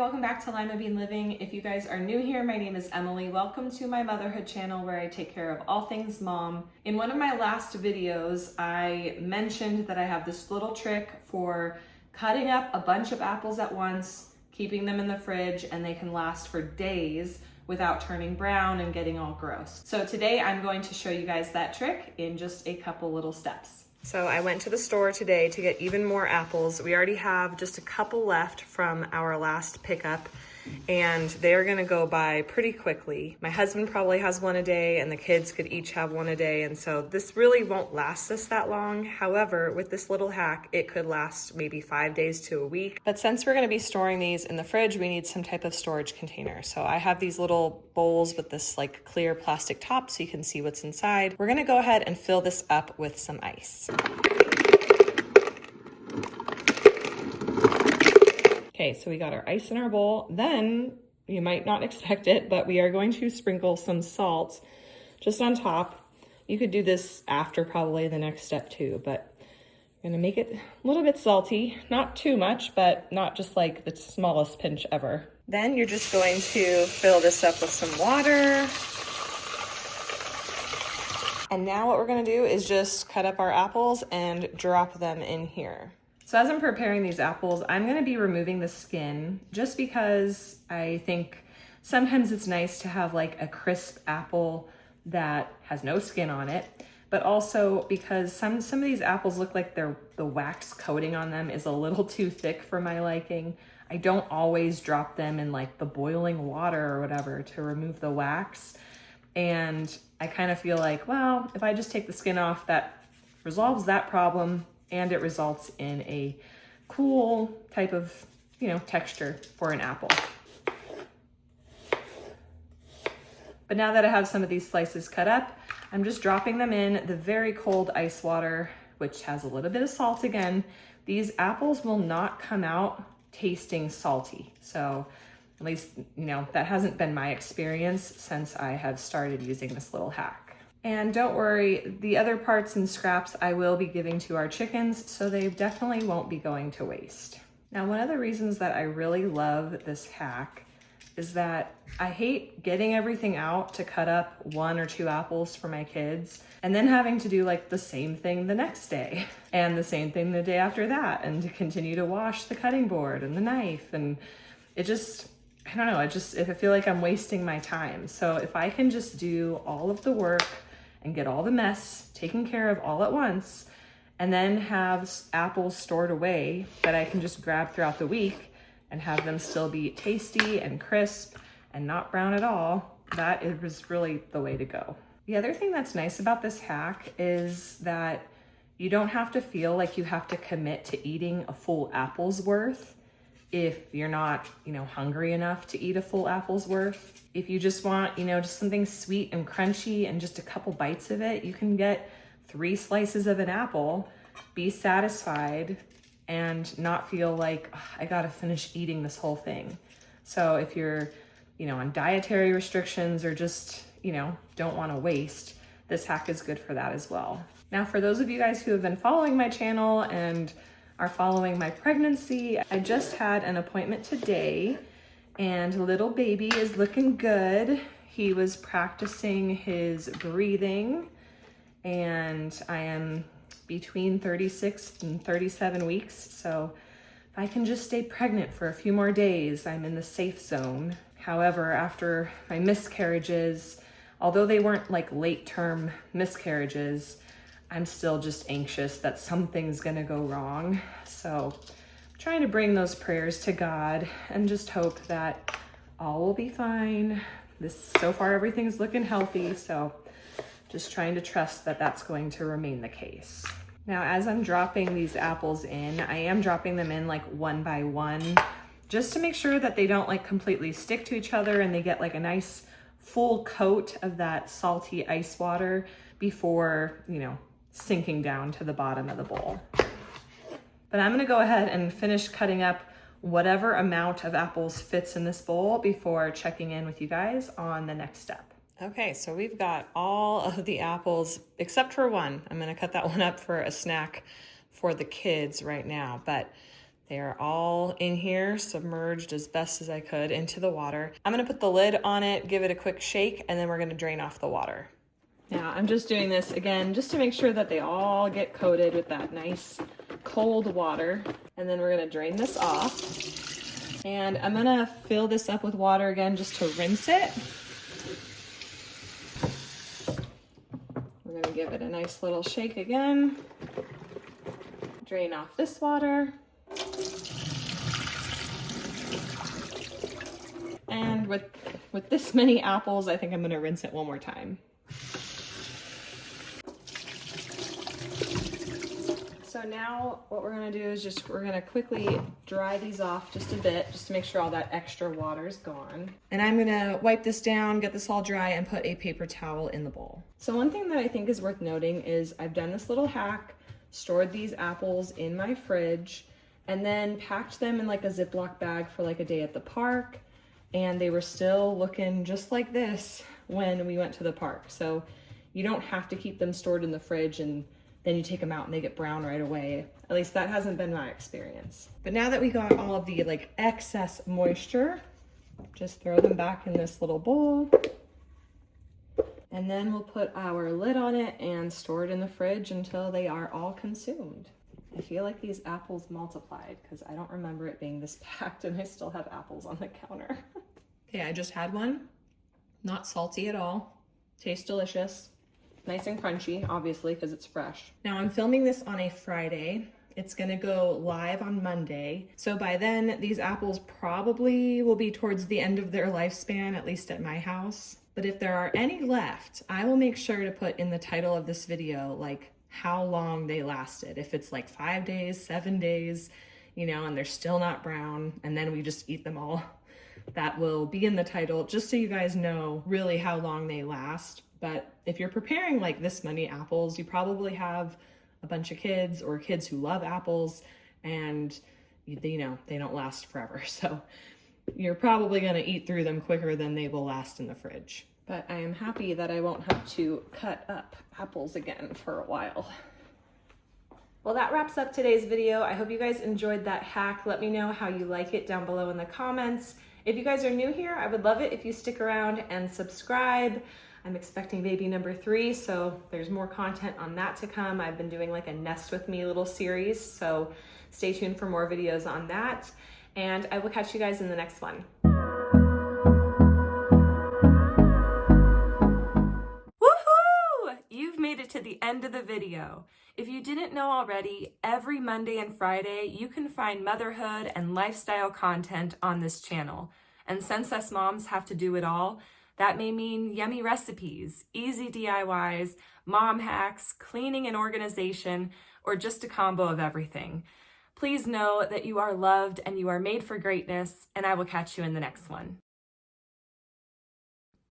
welcome back to Limabean Living. If you guys are new here, my name is Emily. Welcome to my motherhood channel where I take care of all things mom. In one of my last videos, I mentioned that I have this little trick for cutting up a bunch of apples at once, keeping them in the fridge, and they can last for days without turning brown and getting all gross. So today I'm going to show you guys that trick in just a couple little steps. So I went to the store today to get even more apples. We already have just a couple left from our last pickup, and they're gonna go by pretty quickly. My husband probably has one a day, and the kids could each have one a day, and so this really won't last us that long. However, with this little hack, it could last maybe 5 days to a week. But since we're gonna be storing these in the fridge, we need some type of storage container. So I have these little bowls with this like clear plastic top so you can see what's inside. We're gonna go ahead and fill this up with some ice. Okay, so we got our ice in our bowl. Then, you might not expect it, but we are going to sprinkle some salt just on top. You could do this after probably the next step too, but I'm gonna make it a little bit salty. Not too much, but not just like the smallest pinch ever. Then you're just going to fill this up with some water. And now what we're gonna do is just cut up our apples and drop them in here. So as I'm preparing these apples, I'm gonna be removing the skin just because I think sometimes it's nice to have like a crisp apple that has no skin on it, but also because some of these apples look like the wax coating on them is a little too thick for my liking. I don't always drop them in like the boiling water or whatever to remove the wax. And I kind of feel like, well, if I just take the skin off, that resolves that problem, and it results in a cool type of, texture for an apple. But now that I have some of these slices cut up, I'm just dropping them in the very cold ice water, which has a little bit of salt again. These apples will not come out tasting salty. So at least, that hasn't been my experience since I have started using this little hack. And don't worry, the other parts and scraps I will be giving to our chickens, so they definitely won't be going to waste. Now, one of the reasons that I really love this hack is that I hate getting everything out to cut up 1 or 2 apples for my kids and then having to do like the same thing the next day and the same thing the day after that, and to continue to wash the cutting board and the knife. And it just, I don't know, I feel like I'm wasting my time. So if I can just do all of the work and get all the mess taken care of all at once, and then have apples stored away that I can just grab throughout the week and have them still be tasty and crisp and not brown at all, that is really the way to go. The other thing that's nice about this hack is that you don't have to feel like you have to commit to eating a full apple's worth if you're not, hungry enough to eat a full apple's worth. If you just want, just something sweet and crunchy and just a couple bites of it, you can get 3 slices of an apple, be satisfied, and not feel like, I gotta finish eating this whole thing. So if you're, on dietary restrictions or just, don't wanna waste, this hack is good for that as well. Now, for those of you guys who have been following my channel and are following my pregnancy, I just had an appointment today, and little baby is looking good. He was practicing his breathing, and I am between 36 and 37 weeks. So if I can just stay pregnant for a few more days, I'm in the safe zone. However, after my miscarriages, although they weren't like late term miscarriages, I'm still just anxious that something's gonna go wrong. So I'm trying to bring those prayers to God and just hope that all will be fine. So far everything's looking healthy, so just trying to trust that that's going to remain the case. Now, as I'm dropping these apples in, I am dropping them in like 1 by 1, just to make sure that they don't like completely stick to each other and they get like a nice full coat of that salty ice water before, sinking down to the bottom of the bowl. But I'm gonna go ahead and finish cutting up whatever amount of apples fits in this bowl before checking in with you guys on the next step. Okay, so we've got all of the apples except for one. I'm gonna cut that one up for a snack for the kids right now, but They are all in here, submerged as best as I could into the water. I'm gonna put the lid on it, give it a quick shake, and then we're gonna drain off the water. Now I'm just doing this again, just to make sure that they all get coated with that nice cold water. And then we're gonna drain this off. And I'm gonna fill this up with water again, just to rinse it. We're gonna give it a nice little shake again. Drain off this water. And with this many apples, I think I'm gonna rinse it one more time. So now what we're gonna do is we're gonna quickly dry these off just a bit, just to make sure all that extra water is gone. And I'm gonna wipe this down, get this all dry, and put a paper towel in the bowl. So one thing that I think is worth noting is I've done this little hack, stored these apples in my fridge, and then packed them in like a Ziploc bag for like a day at the park. And they were still looking just like this when we went to the park. So you don't have to keep them stored in the fridge and then you take them out and they get brown right away. At least that hasn't been my experience. But now that we got all of the like excess moisture, just throw them back in this little bowl. And then we'll put our lid on it and store it in the fridge until they are all consumed. I feel like these apples multiplied because I don't remember it being this packed and I still have apples on the counter. Okay, I just had one. Not salty at all. Tastes delicious. Nice and crunchy, obviously, because it's fresh. Now I'm filming this on a Friday. It's gonna go live on Monday. So by then, these apples probably will be towards the end of their lifespan, at least at my house. But if there are any left, I will make sure to put in the title of this video, like how long they lasted. If it's like 5 days, 7 days, you know, and they're still not brown, and then we just eat them all. That will be in the title, just so you guys know really how long they last. But if you're preparing like this many apples, you probably have a bunch of kids or kids who love apples, and you know, they don't last forever. So you're probably gonna eat through them quicker than they will last in the fridge. But I am happy that I won't have to cut up apples again for a while. Well, that wraps up today's video. I hope you guys enjoyed that hack. Let me know how you like it down below in the comments. If you guys are new here, I would love it if you stick around and subscribe. I'm expecting baby number 3, so there's more content on that to come. I've been doing like a Nest With Me little series, so stay tuned for more videos on that. And I will catch you guys in the next one. You've made it to the end of the video. If you didn't know already, every Monday and Friday, you can find motherhood and lifestyle content on this channel. And since us moms have to do it all, that may mean yummy recipes, easy DIYs, mom hacks, cleaning and organization, or just a combo of everything. Please know that you are loved and you are made for greatness, and I will catch you in the next one.